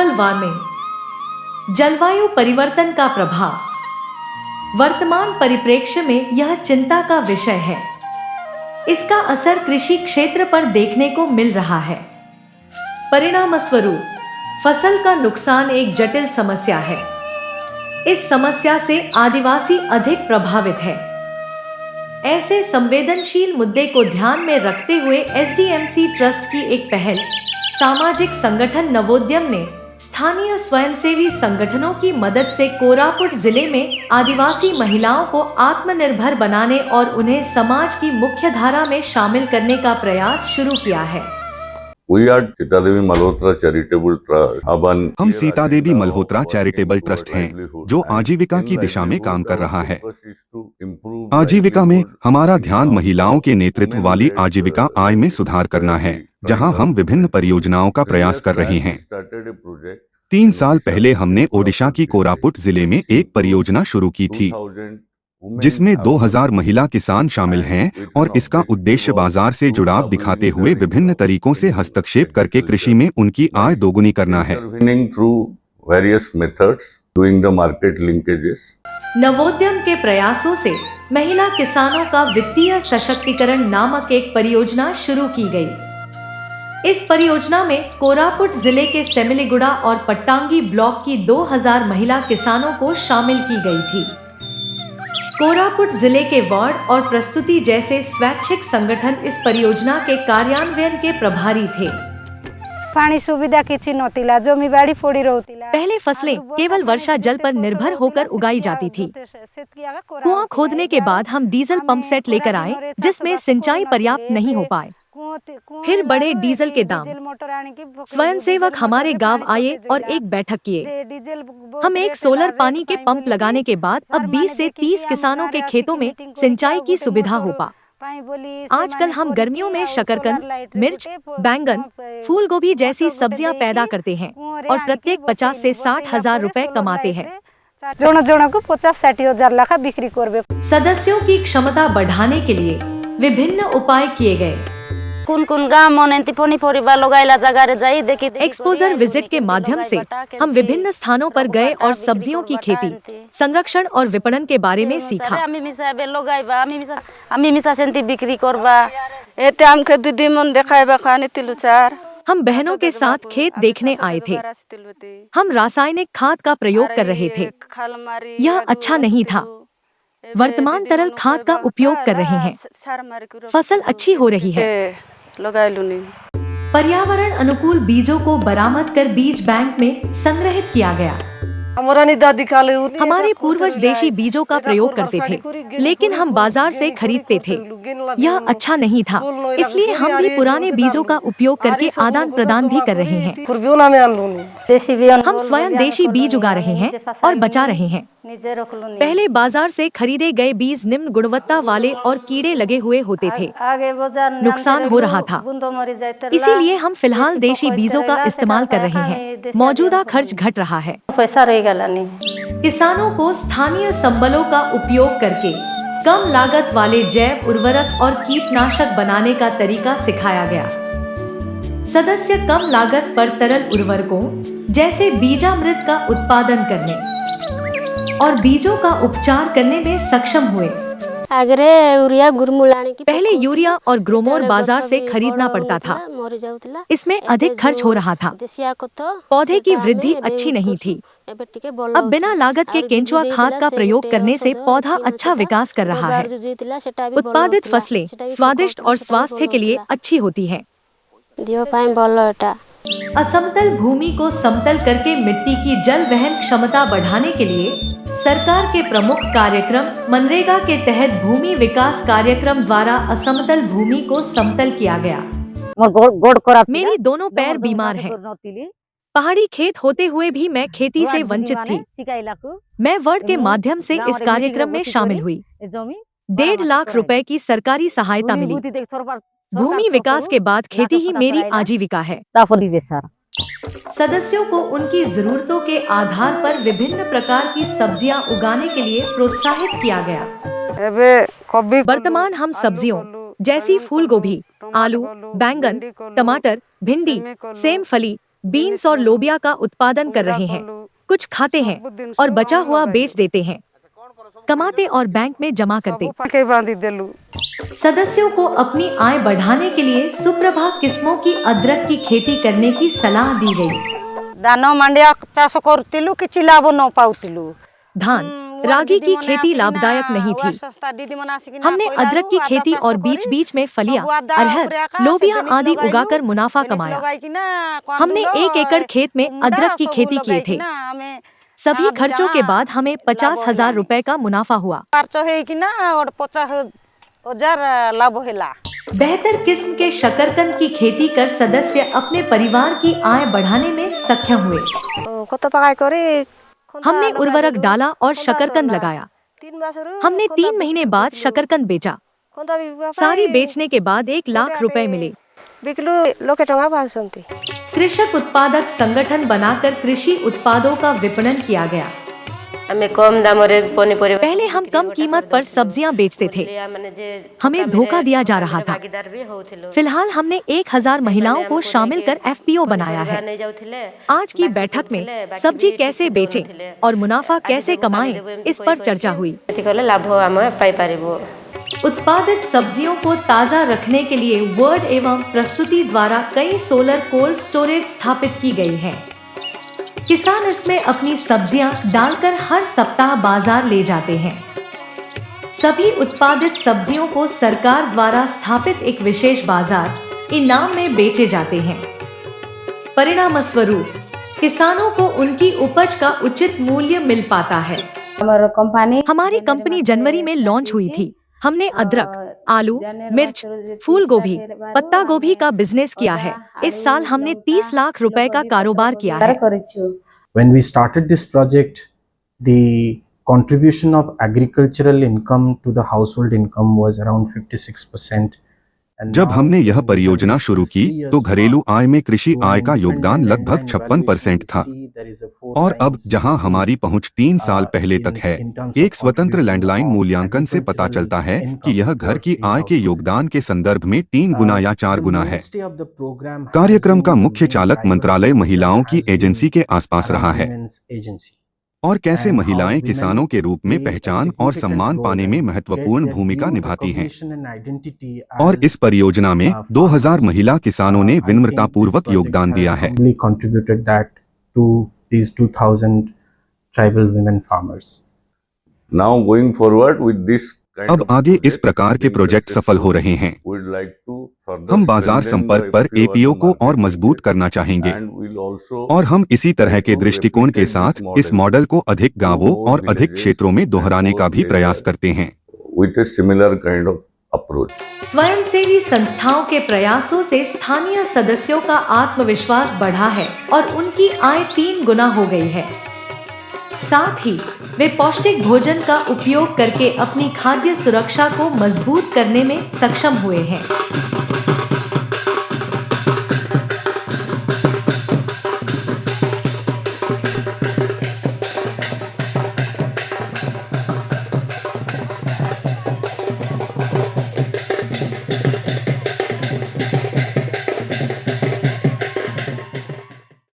Global warming, जलवायु परिवर्तन का प्रभाव वर्तमान परिप्रेक्ष्य में यह चिंता का विषय है। इसका असर कृषि क्षेत्र पर देखने को मिल रहा है। परिणामस्वरूप फसल का नुकसान एक जटिल समस्या है। इस समस्या से आदिवासी अधिक प्रभावित है। ऐसे संवेदनशील मुद्दे को ध्यान में रखते हुए एसडीएमसी ट्रस्ट की एक पहल सामाजिक संगठन नवोद्यम ने स्थानीय स्वयंसेवी संगठनों की मदद से कोरापुट जिले में आदिवासी महिलाओं को आत्मनिर्भर बनाने और उन्हें समाज की मुख्यधारा में शामिल करने का प्रयास शुरू किया है। हम सीता देवी मल्होत्रा चैरिटेबल ट्रस्ट हैं, जो आजीविका की दिशा में काम कर रहा है। आजीविका में हमारा ध्यान महिलाओं के नेतृत्व वाली आजीविका आय में सुधार करना है, जहां हम विभिन्न परियोजनाओं का प्रयास कर रहे हैं। 3 साल पहले हमने ओडिशा की कोरापुट जिले में एक परियोजना शुरू की थी, जिसमें 2000 महिला किसान शामिल हैं और इसका उद्देश्य बाजार से जुड़ाव दिखाते हुए विभिन्न तरीकों से हस्तक्षेप करके कृषि में उनकी आय दोगुनी करना है। नवोद्यम के प्रयासों से महिला किसानों का वित्तीय सशक्तिकरण नामक एक परियोजना शुरू की गई। इस परियोजना में कोरापुट जिले के सेमिलीगुड़ा और पट्टांगी ब्लॉक की 2000 महिला किसानों को शामिल की गई थी। कोरापुट जिले के वार्ड और प्रस्तुति जैसे स्वैच्छिक संगठन इस परियोजना के कार्यान्वयन के प्रभारी थे। पानी सुविधा किसी नोतिला, जमी बाड़ी फोड़ी रोतिला। पहले फसलें केवल वर्षा जल पर निर्भर होकर उगाई जाती थी। कुआं खोदने के बाद हम डीजल पंप सेट लेकर आए, जिसमें सिंचाई पर्याप्त नहीं हो पाए। फिर बढ़े डीजल के दाम। स्वयंसेवक हमारे गांव आए और एक बैठक किए। हम एक सोलर पानी के पंप लगाने के बाद अब 20 से 30 किसानों के खेतों में सिंचाई की सुविधा हो पा। आजकल हम गर्मियों में शकरकंद, मिर्च, बैंगन, फूल गोभी जैसी सब्जियां पैदा करते हैं और प्रत्येक 50 से 60 हजार रुपए कमाते हैं। को 50-60 हजार लाख बिक्री करबे। सदस्यों की क्षमता बढ़ाने के लिए विभिन्न उपाय किए गए। एक्सपोजर विजिट के माध्यम से हम विभिन्न स्थानों पर गए और सब्जियों की खेती, संरक्षण और विपणन के बारे में सीखा। हम बहनों के साथ खेत देखने आए थे। हम रासायनिक खाद का प्रयोग कर रहे थे। यह अच्छा नहीं था। वर्तमान तरल खाद का उपयोग कर रहे हैं। फसल अच्छी हो रही है। पर्यावरण अनुकूल बीजों को बरामद कर बीज बैंक में संग्रहित किया गया। हमारे पूर्वज देशी बीजों का प्रयोग करते थे, लेकिन हम बाजार से खरीदते थे। यह अच्छा नहीं था, इसलिए हम भी पुराने बीजों का उपयोग करके आदान प्रदान भी कर रहे हैं। हम स्वयं देशी बीज उगा रहे हैं और बचा रहे हैं। पहले बाजार से खरीदे गए बीज निम्न गुणवत्ता वाले और कीड़े लगे हुए होते थे। नुकसान हो रहा था, इसीलिए हम फिलहाल देशी बीजों का इस्तेमाल कर रहे हैं। मौजूदा खर्च घट रहा है। किसानों को स्थानीय संबलों का उपयोग करके कम लागत वाले जैव उर्वरक और कीटनाशक बनाने का तरीका सिखाया गया। सदस्य कम लागत पर तरल उर्वरकों जैसे बीजामृत का उत्पादन करने और बीजों का उपचार करने में सक्षम हुए। पहले यूरिया और ग्रोमोर बाजार से खरीदना पड़ता था। इसमें अधिक खर्च हो रहा था। पौधे की वृद्धि अच्छी नहीं थी। अब बिना लागत के केंचुआ खाद का प्रयोग करने से पौधा अच्छा विकास कर रहा है। उत्पादित फसलें स्वादिष्ट और स्वास्थ्य के लिए अच्छी होती हैं। असमतल भूमि को समतल करके मिट्टी की जल वहन क्षमता बढ़ाने के लिए सरकार के प्रमुख कार्यक्रम मनरेगा के तहत भूमि विकास कार्यक्रम द्वारा असमतल भूमि को समतल किया गया। मेरी दोनों पैर बीमार हैं। पहाड़ी खेत होते हुए भी मैं खेती से वंचित थी। मैं वर्ड के माध्यम से इस कार्यक्रम में शामिल हुई। 1.5 लाख रुपए की सरकारी सहायता मिली। भूमि विकास के बाद खेती ही मेरी आजीविका है। सदस्यों को उनकी जरूरतों के आधार पर विभिन्न प्रकार की सब्जियां उगाने के लिए प्रोत्साहित किया गया। वर्तमान हम सब्जियों जैसी फूल गोभी, आलू, बैंगन, टमाटर, भिंडी, सेम फली, बीन्स और लोबिया का उत्पादन कर रहे हैं। कुछ खाते हैं और बचा हुआ बेच देते हैं, कमाते और बैंक में जमा करते। सदस्यों को अपनी आय बढ़ाने के लिए सुप्रभा किस्मों की अदरक की खेती करने की सलाह दी गई। धान मांडिया चाष करतिलु किछि लाभ न पाउतिलु। धान रागी की खेती लाभदायक नहीं थी। हमने अदरक की खेती और बीच बीच में फलियां, अरहर, लोबिया आदि उगाकर मुनाफा कमाया। हमने 1 एकड़ खेत में अदरक की खेती किए थे। सभी खर्चों के बाद हमें 50,000 रुपए का मुनाफा हुआ। बेहतर किस्म के शकरकंद की खेती कर सदस्य अपने परिवार की आय बढ़ाने में सक्षम हुए। हमने उर्वरक डाला और शकरकंद लगाया। हमने 3 महीने बाद शकरकंद बेचा। सारी बेचने के बाद 1 लाख रुपए मिले। कृषक उत्पादक संगठन बनाकर कृषि उत्पादों का विपणन किया गया। पहले हम कम कीमत पर सब्जियां बेचते थे। हमें धोखा दिया जा रहा था। फिलहाल हमने 1000 महिलाओं को शामिल कर FPO बनाया है। आज की बैठक में सब्जी कैसे बेचें और मुनाफा कैसे कमाएं, इस पर चर्चा हुई। उत्पादित सब्जियों को ताज़ा रखने के लिए वर्ड एवं प्रस्तुति द्वारा कई सोलर कोल्ड स्टोरेज स्थापित की गई है। किसान इसमें अपनी सब्जियां डालकर हर सप्ताह बाजार ले जाते हैं। सभी उत्पादित सब्जियों को सरकार द्वारा स्थापित एक विशेष बाजार इनाम में बेचे जाते हैं। परिणाम स्वरूप किसानों को उनकी उपज का उचित मूल्य मिल पाता है। हमारी कंपनी जनवरी में लॉन्च हुई थी। हमने अदरक, आलू, मिर्च, फूल गोभी, पत्ता गोभी का बिजनेस किया है। इस साल हमने 30 लाख रुपए का कारोबार किया है। When we started this project, the contribution of agricultural income to the household income was around 56%. जब हमने यह परियोजना शुरू की तो घरेलू आय में कृषि आय का योगदान लगभग 56% था। और अब जहां हमारी पहुंच 3 साल पहले तक है, एक स्वतंत्र लैंडलाइन मूल्यांकन से पता चलता है कि यह घर की आय के योगदान के संदर्भ में 3 गुना या 4 गुना है। कार्यक्रम का मुख्य चालक मंत्रालय महिलाओं की एजेंसी के आसपास रहा है और कैसे महिलाएं किसानों के रूप में पहचान और सम्मान पाने में महत्वपूर्ण भूमिका निभाती हैं। और इस परियोजना में 2000 महिला किसानों ने विनम्रतापूर्वक योगदान दिया है। अब आगे इस प्रकार के प्रोजेक्ट सफल हो रहे हैं। हम बाजार संपर्क पर APO को और मजबूत करना चाहेंगे और हम इसी तरह के दृष्टिकोण के साथ इस मॉडल को अधिक गांवों और अधिक क्षेत्रों में दोहराने का भी प्रयास करते हैं। स्वयंसेवी संस्थाओं के प्रयासों से स्थानीय सदस्यों का आत्मविश्वास बढ़ा है और उनकी आय 3 गुना हो गई है। साथ ही वे पौष्टिक भोजन का उपयोग करके अपनी खाद्य सुरक्षा को मजबूत करने में सक्षम हुए हैं।